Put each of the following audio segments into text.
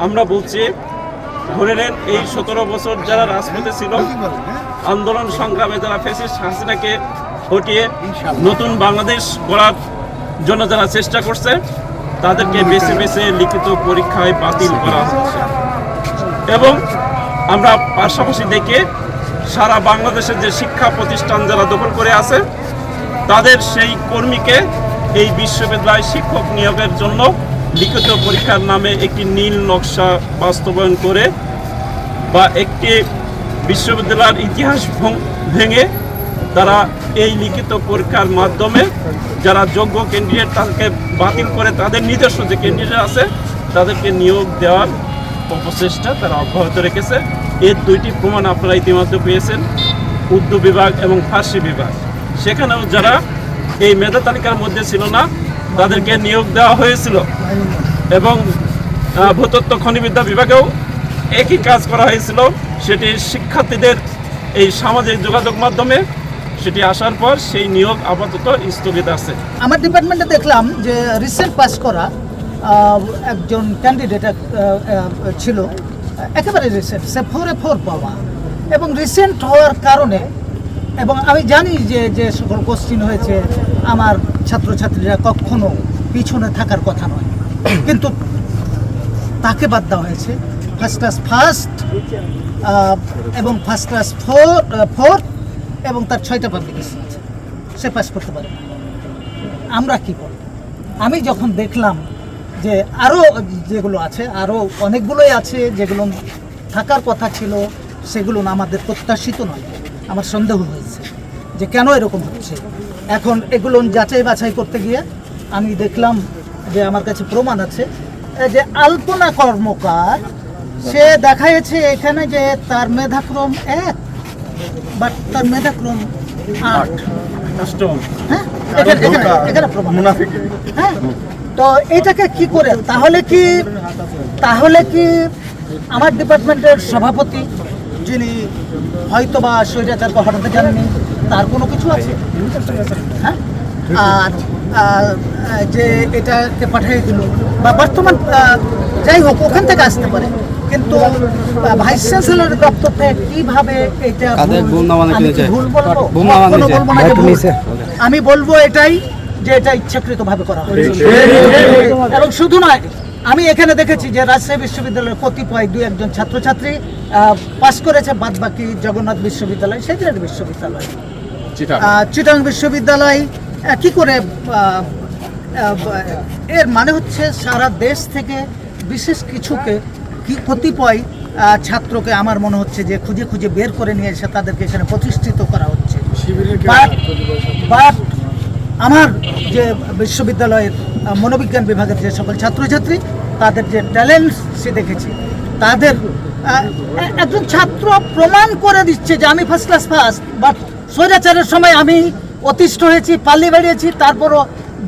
আমরা বলছি ধরে নেন এই 17 বছর যারা রাজপথে ছিল, আন্দোলন সংগ্রামে যারা ফ্যাসিস্ট হাসিনাকে হটিয়ে নতুন বাংলাদেশ গড়ার জন্য যারা চেষ্টা করছে, তাদেরকে বেছে বেছে লিখিত পরীক্ষায় বাতিল করা হচ্ছে। এবং আমরা পাশাপাশি দেখে সারা বাংলাদেশের যে শিক্ষা প্রতিষ্ঠান যারা দখল করে আছে, তাদের সেই কর্মীকে এই বিশ্ববিদ্যালয় শিক্ষক নিয়োগের জন্য লিখিত পরীক্ষার নামে একটি নীল নকশা বাস্তবায়ন করে বা একটি বিশ্ববিদ্যালয়ের ইতিহাস ভেঙে তারা এই লিখিত পরীক্ষার মাধ্যমে যারা যোগ্য ক্যান্ডিডেট তাদেরকে বাতিল করে তাদের নিজস্ব যে ক্যান্ডিডেট আছে তাদেরকে নিয়োগ দেওয়ার প্রচেষ্টা তারা অব্যাহত রেখেছে। এর দুইটি প্রমাণ আপনারা ইতিমধ্যে পেয়েছেন, উর্দু বিভাগ এবং ফার্সি বিভাগ। সেখানেও যারা এই মেধা তালিকার মধ্যে ছিল না তাদেরকে নিয়োগ দেওয়া হয়েছিল এবং ভূতত্ত্ব খনিবিদ্যা বিভাগেও একই কাজ করা হয়েছিল। সেটি শিক্ষার্থীদের এই সামাজিক যোগাযোগ মাধ্যমে সেটি আসার পর সেই নিয়োগ আপাতত স্থগিত আছে। আমার ডিপার্টমেন্টে দেখলাম যে রিসেন্ট পাস করা একজন ক্যান্ডিডেট ছিল, একেবারে রিসেন্ট, সে 4 পাওয়া, এবং রিসেন্ট হওয়ার কারণে, এবং আমি জানি যে যে সকল কোশ্চিন হয়েছে আমার ছাত্রছাত্রীরা কখনো পিছনে থাকার কথা নয়, কিন্তু তাকে বাদ দেওয়া হয়েছে। ফার্স্ট ক্লাস ফার্স্ট এবং ফার্স্ট ক্লাস ফোর্থ এবং তার 6টা পাবলিকেশন আছে, সে পাস করতে পারে। আমরা কি করব? আমি যখন দেখলাম যে আরও যেগুলো আছে, আরও অনেকগুলোই আছে যেগুলো থাকার কথা ছিল, সেগুলো আমাদের প্রত্যাশিত নয়, আমার সন্দেহ হয়েছে যে কেন এরকম হচ্ছে। এখন এগুলো যাচাই বাছাই করতে গিয়ে আমি দেখলাম যে আমার কাছে প্রমাণ আছে যে আলপনা কর্মকার, সে দেখাইছে এখানে যে তার মেধাক্রম 1 বাট তার মেধাক্রম 8। হ্যাঁ, এখানে প্রমাণ। হ্যাঁ, তো এটাকে কি করে, তাহলে কি আমার ডিপার্টমেন্টের সভাপতি যিনি হয়তো বা স্বৈরাচারকে হটাতে জানেনি, তার কোনো কিছু আছে? হ্যাঁ, আর যে এটাকে পাঠিয়ে দিল বা বর্তমান যাই হোক ওখান থেকে আসতে পারে, কিন্তু ভাইস চ্যান্সেলরের দপ্তর থেকে কিভাবে এটা ভুল বলবো? আমি বলবো এটাই যে এটা ইচ্ছাকৃতভাবে করা হয়েছে। এবং শুধু নয়, আমি এখানে দেখেছি যে রাজশাহী বিশ্ববিদ্যালয়ের কতিপয় 2-1 জন ছাত্রছাত্রী পাস করেছে, বাদ বাকি জগন্নাথ বিশ্ববিদ্যালয়, সিলেট বিশ্ববিদ্যালয়, চিটাং বিশ্ববিদ্যালয় কি করে? এর মানে হচ্ছে সারা দেশ থেকে বিশেষ কিছুকে কতিপয় ছাত্রকে আমার মনে হচ্ছে যে খুঁজে খুঁজে বের করে নিয়ে এসে তাদেরকে এখানে প্রতিষ্ঠিত করা হচ্ছে। বাট আমার যে বিশ্ববিদ্যালয়ের মনোবিজ্ঞান বিভাগের যে সকল ছাত্রছাত্রী, তাদের যে ট্যালেন্ট সে দেখেছি, তাদের একজন ছাত্র প্রমাণ করে দিচ্ছে যে আমি ফার্স্ট ক্লাস ফার্স্ট, বাট স্বৈরাচারের সময় আমি অতিষ্ঠ হয়েছি, পাল্লি বেরিয়েছি, তারপরও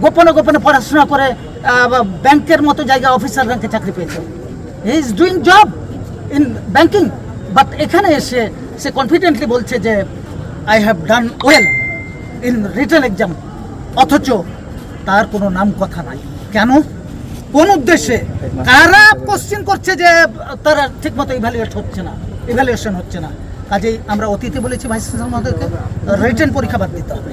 গোপনে গোপনে পড়াশোনা করে ব্যাংকের মতো জায়গায় অফিসার র্যাঙ্কে চাকরি পেয়েছে। He is doing job in banking, but এখানে এসে সে কনফিডেন্টলি বলছে যে I have done well in written exam, অথচ তার কোনো নাম কথা নাই। কেন? কোন উদ্দেশ্যে? কারা কোশ্চেন করছে যে তারা ঠিকমতো ইভ্যালুয়েশন হচ্ছে না? কাজেই আমরা অতীতে বলেছি ভাইস চ্যান্সেলর মহোদয়কে রিটেন পরীক্ষা বাদ দিতে হবে।